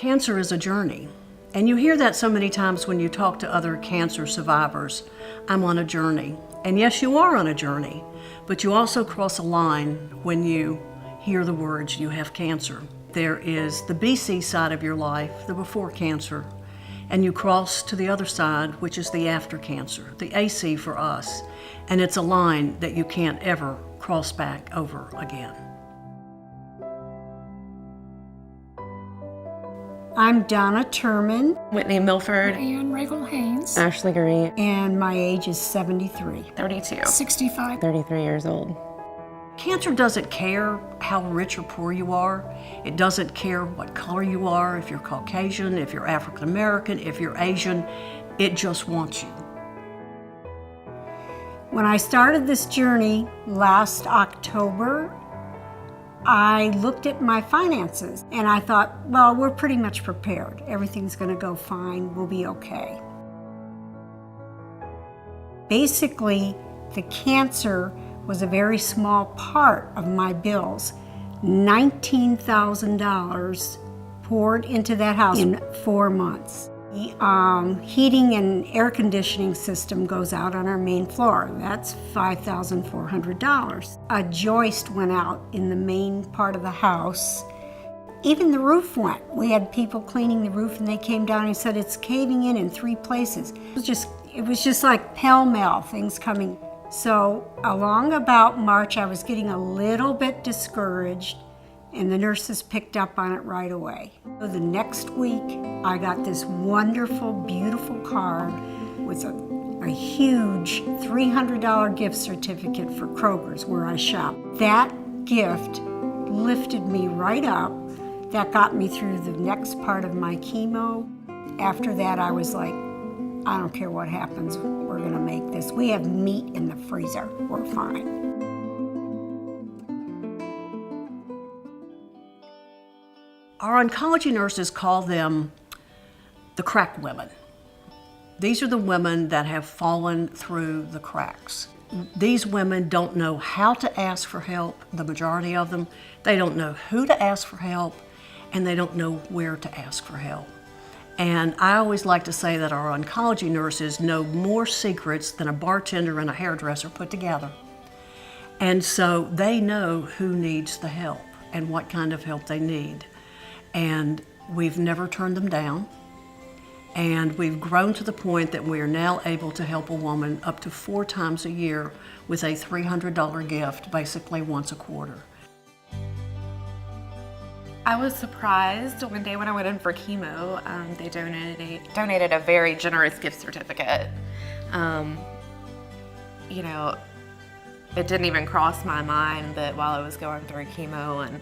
Cancer is a journey, and you hear that so many times when you talk to other cancer survivors. I'm on a journey. And yes, you are on a journey, but you also cross a line when you hear the words, you have cancer. There is the BC side of your life, the before cancer, and you cross to the other side, which is the after cancer, the AC for us. And it's a line that you can't ever cross back over again. I'm Donna Turman. Whitney Milford. Ann Regal Haynes. Ashley Gurry. And my age is 73. 32. 65. 33 years old. Cancer doesn't care how rich or poor you are. It doesn't care what color you are, if you're Caucasian, if you're African American, if you're Asian. It just wants you. When I started this journey last October, I looked at my finances and I thought, well, we're pretty much prepared. Everything's going to go fine. We'll be okay. Basically, the cancer was a very small part of my bills. $19,000 poured into that house in 4 months. The heating and air conditioning system goes out on our main floor. That's $5,400. A joist went out in the main part of the house. Even the roof went. We had people cleaning the roof and they came down and said it's caving in 3 places. It was just like pell-mell things coming. So along about March, I was getting a little bit discouraged, and the nurses picked up on it right away. So the next week, I got this wonderful, beautiful card with a huge $300 gift certificate for Kroger's, where I shop. That gift lifted me right up. That got me through the next part of my chemo. After that, I was like, I don't care what happens, we're gonna make this. We have meat in the freezer, we're fine. Our oncology nurses call them the crack women. These are the women that have fallen through the cracks. These women don't know how to ask for help, the majority of them. They don't know who to ask for help, and they don't know where to ask for help. And I always like to say that our oncology nurses know more secrets than a bartender and a hairdresser put together. And so they know who needs the help and what kind of help they need. And we've never turned them down. And we've grown to the point that we are now able to help a woman up to 4 times a year with a $300 gift, basically once a quarter. I was surprised one day when I went in for chemo. They donated a very generous gift certificate. You know, it didn't even cross my mind that while I was going through chemo and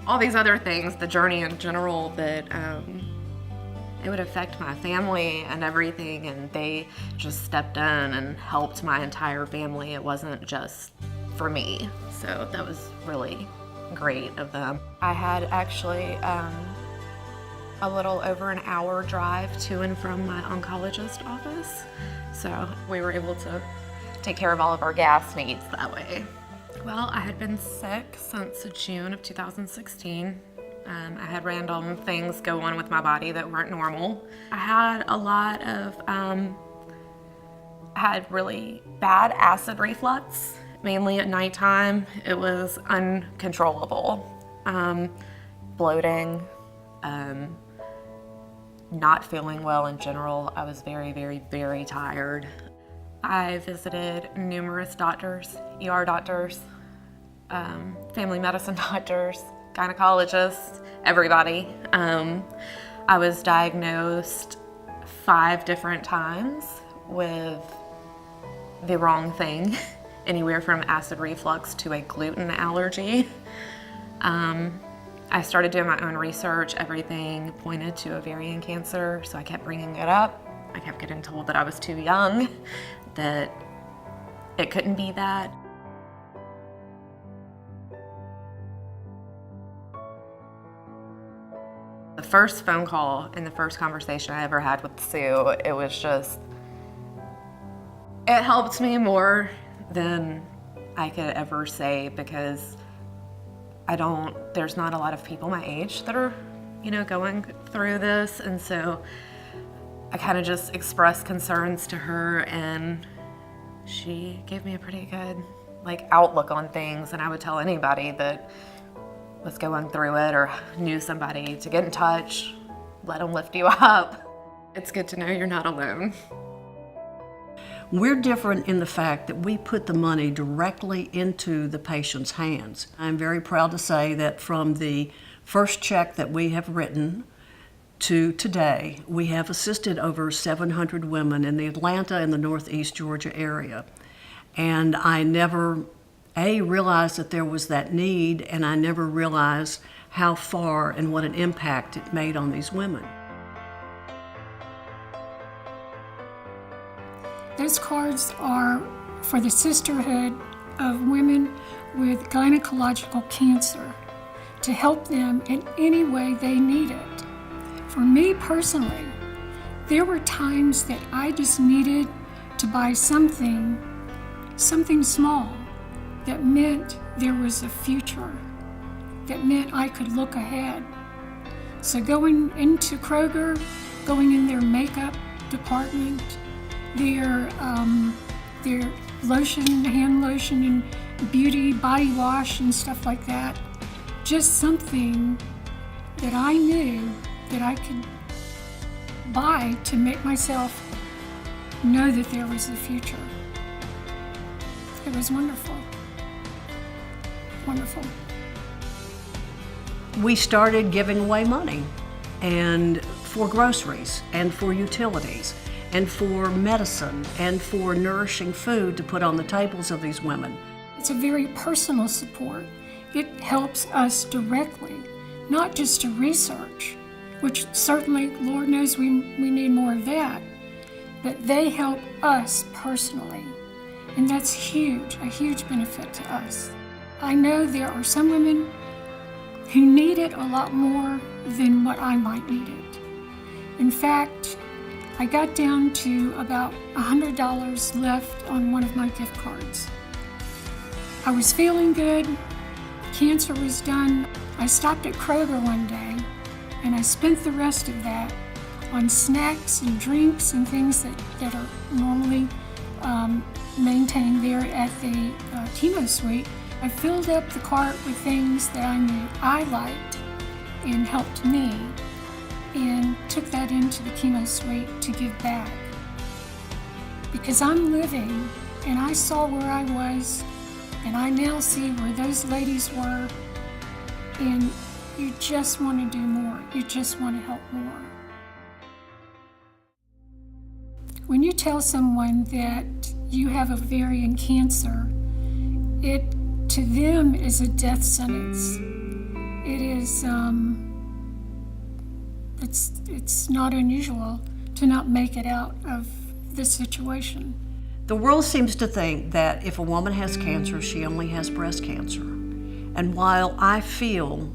all these other things, the journey in general, that it would affect my family and everything, and they just stepped in and helped my entire family. It wasn't just for me, so that was really great of them. I had actually a little over an hour drive to and from my oncologist office, so we were able to take care of all of our gas needs that way. Well, I had been sick since June of 2016. I had random things go on with my body that weren't normal. I had a lot of, I had really bad acid reflux, mainly at nighttime. It was uncontrollable. Bloating, not feeling well in general. I was very, very, very tired. I visited numerous doctors, ER doctors, family medicine doctors, gynecologists, everybody. I was diagnosed 5 different times with the wrong thing, anywhere from acid reflux to a gluten allergy. I started doing my own research. Everything pointed to ovarian cancer, so I kept bringing it up. I kept getting told that I was too young, that it couldn't be that. The first phone call and the first conversation I ever had with Sue, it was just, it helped me more than I could ever say, because there's not a lot of people my age that are going through this. And so I kind of just expressed concerns to her, and she gave me a pretty good outlook on things. And I would tell anybody that was going through it or knew somebody to get in touch, let them lift you up. It's good to know you're not alone. We're different in the fact that we put the money directly into the patient's hands. I'm very proud to say that from the first check that we have written to today, we have assisted over 700 women in the Atlanta and the Northeast Georgia area. And I never, realized that there was that need, and I never realized how far and what an impact it made on these women. Those cards are for the sisterhood of women with gynecological cancer, to help them in any way they need it. For me personally, there were times that I just needed to buy something small that meant there was a future, that meant I could look ahead. So going into Kroger, going in their makeup department, their lotion, hand lotion, and beauty, body wash, and stuff like that. Just something that I knew that I could buy to make myself know that there was a future. It was wonderful. Wonderful. We started giving away money, and for groceries, and for utilities, and for medicine, and for nourishing food to put on the tables of these women. It's a very personal support. It helps us directly, not just to research, which certainly, Lord knows we need more of that, but they help us personally. And that's huge, a huge benefit to us. I know there are some women who need it a lot more than what I might need it. In fact, I got down to about $100 left on one of my gift cards. I was feeling good, cancer was done. I stopped at Kroger one day and I spent the rest of that on snacks and drinks and things that are normally maintained there at the chemo suite. I filled up the cart with things that I knew I liked and helped me, and took that into the chemo suite to give back. Because I'm living, and I saw where I was, and I now see where those ladies were, and you just want to do more. You just want to help more. When you tell someone that you have ovarian cancer, it to them is a death sentence. It is, it's not unusual to not make it out of this situation. The world seems to think that if a woman has cancer, she only has breast cancer. And while I feel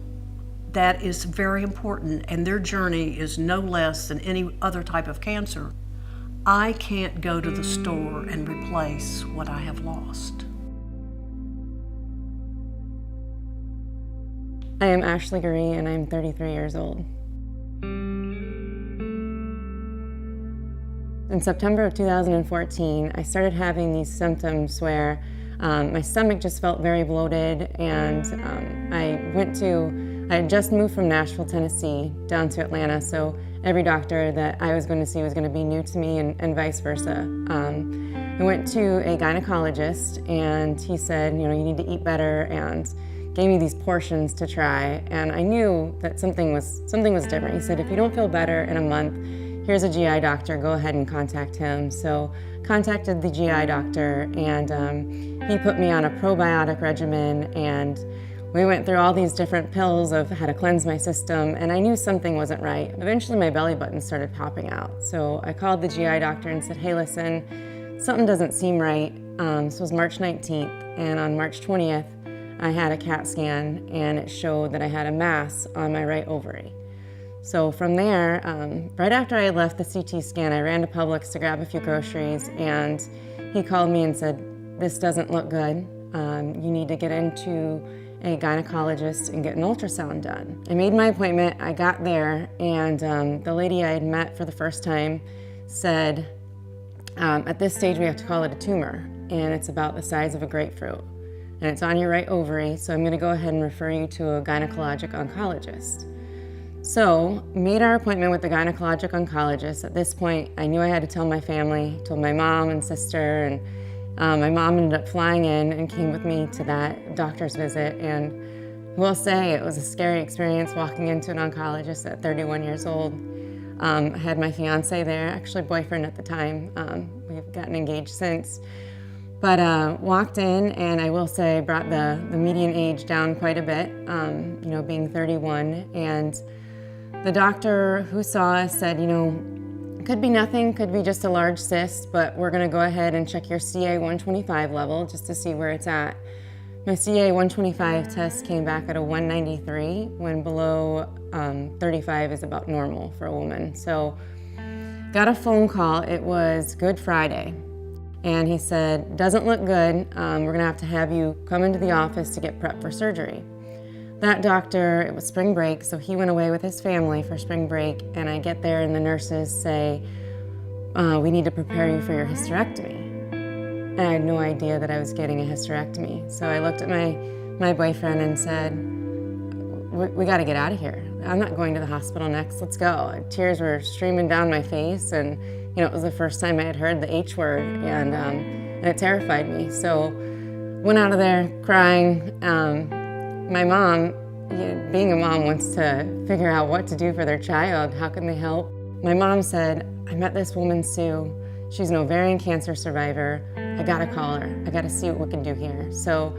that is very important and their journey is no less than any other type of cancer, I can't go to the store and replace what I have lost. I am Ashley Gurry, and I'm 33 years old. In September of 2014, I started having these symptoms where my stomach just felt very bloated, and I had just moved from Nashville, Tennessee down to Atlanta, so every doctor that I was going to see was going to be new to me, and vice versa. I went to a gynecologist, and he said, you need to eat better, and gave me these portions to try, and I knew that something was different. He said, if you don't feel better in a month, here's a GI doctor, go ahead and contact him. So contacted the GI doctor, and he put me on a probiotic regimen, and we went through all these different pills of how to cleanse my system, and I knew something wasn't right. Eventually my belly button started popping out. So I called the GI doctor and said, hey, listen, something doesn't seem right. This was March 19th, and on March 20th, I had a CAT scan, and it showed that I had a mass on my right ovary. So from there, right after I left the CT scan, I ran to Publix to grab a few groceries, and he called me and said, this doesn't look good. You need to get into a gynecologist and get an ultrasound done. I made my appointment, I got there, and the lady I had met for the first time said, at this stage we have to call it a tumor, and it's about the size of a grapefruit, and it's on your right ovary, so I'm gonna go ahead and refer you to a gynecologic oncologist. So, made our appointment with the gynecologic oncologist. At this point, I knew I had to tell my family, told my mom and sister, and my mom ended up flying in and came with me to that doctor's visit. And I will say it was a scary experience walking into an oncologist at 31 years old. I had my fiance there, actually boyfriend at the time. We've gotten engaged since. But walked in, and I will say brought the median age down quite a bit, you know, being 31. And the doctor who saw us said, you know, could be nothing, could be just a large cyst, but we're gonna go ahead and check your CA 125 level just to see where it's at. My CA 125 test came back at a 193, when below 35 is about normal for a woman. So got a phone call, it was Good Friday. And he said, doesn't look good, we're gonna have you come into the office to get prepped for surgery. That doctor, it was spring break, so he went away with his family for spring break, and I get there and the nurses say, we need to prepare you for your hysterectomy. And I had no idea that I was getting a hysterectomy. So I looked at my boyfriend and said, we gotta get out of here. I'm not going to the hospital next, let's go. Tears were streaming down my face, and you know, it was the first time I had heard the H word, and it terrified me. So went out of there crying. My mom, being a mom, wants to figure out what to do for their child. How can they help? My mom said, I met this woman, Sue. She's an ovarian cancer survivor. I gotta call her. I gotta see what we can do here. So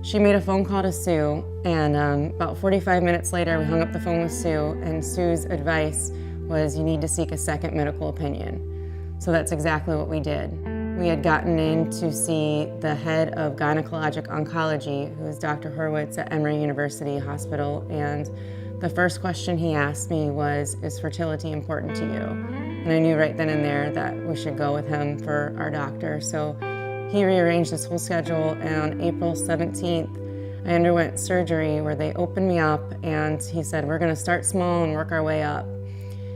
she made a phone call to Sue, and about 45 minutes later, we hung up the phone with Sue, and Sue's advice was, you need to seek a second medical opinion. So that's exactly what we did. We had gotten in to see the head of gynecologic oncology, who is Dr. Horwitz at Emory University Hospital, and the first question he asked me was, is fertility important to you? And I knew right then and there that we should go with him for our doctor. So he rearranged his whole schedule, and on April 17th, I underwent surgery where they opened me up, and he said, we're gonna start small and work our way up.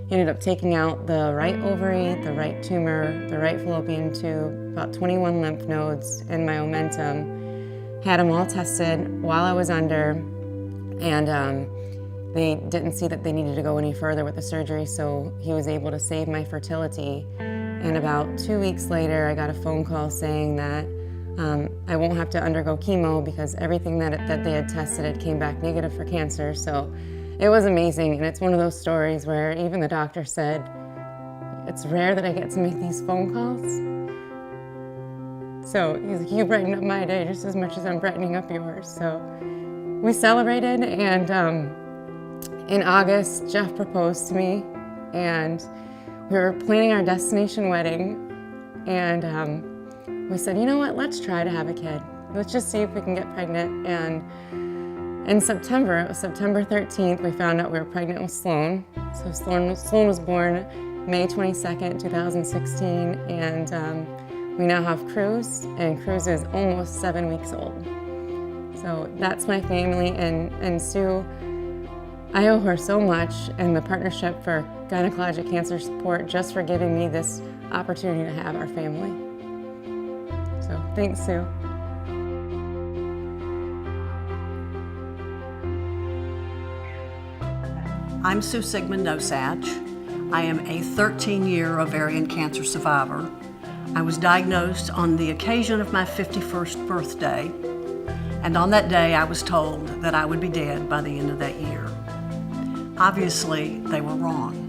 He ended up taking out the right ovary, the right tumor, the right fallopian tube, about 21 lymph nodes, and my omentum. Had them all tested while I was under, and they didn't see that they needed to go any further with the surgery, so he was able to save my fertility. And about 2 weeks later, I got a phone call saying that I won't have to undergo chemo because everything that they had tested had came back negative for cancer. So it was amazing, and it's one of those stories where even the doctor said, it's rare that I get to make these phone calls. So he's like, you brighten up my day just as much as I'm brightening up yours. So we celebrated, and in August, Jeff proposed to me, and we were planning our destination wedding, and we said, you know what, let's try to have a kid. Let's just see if we can get pregnant. And in September, it was September 13th, we found out we were pregnant with Sloan. So Sloan was born May 22nd, 2016, and we now have Cruz, and Cruz is almost 7 weeks old. So that's my family, and Sue, I owe her so much, and the Partnership for Gynecologic Cancer Support just for giving me this opportunity to have our family. So thanks, Sue. I'm Sue Sigmund Osach. I am a 13-year ovarian cancer survivor. I was diagnosed on the occasion of my 51st birthday, and on that day I was told that I would be dead by the end of that year. Obviously, they were wrong.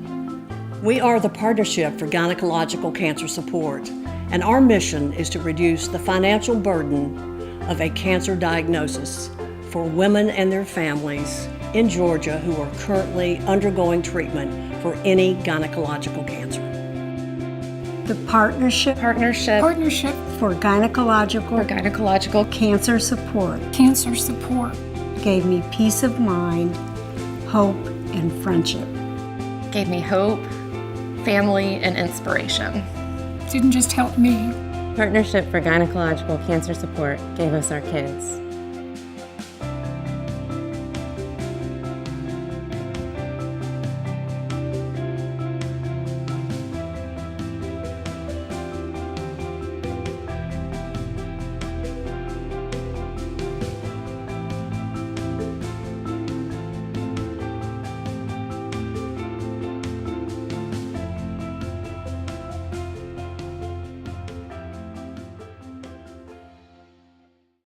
We are the Partnership for Gynecological Cancer Support, and our mission is to reduce the financial burden of a cancer diagnosis for women and their families in Georgia who are currently undergoing treatment for any gynecological cancer. The Partnership for Gynecological Cancer Support Cancer support gave me peace of mind, hope, and friendship. Gave me hope, family, and inspiration. didn't just help me. Partnership for Gynecological Cancer Support gave us our kids.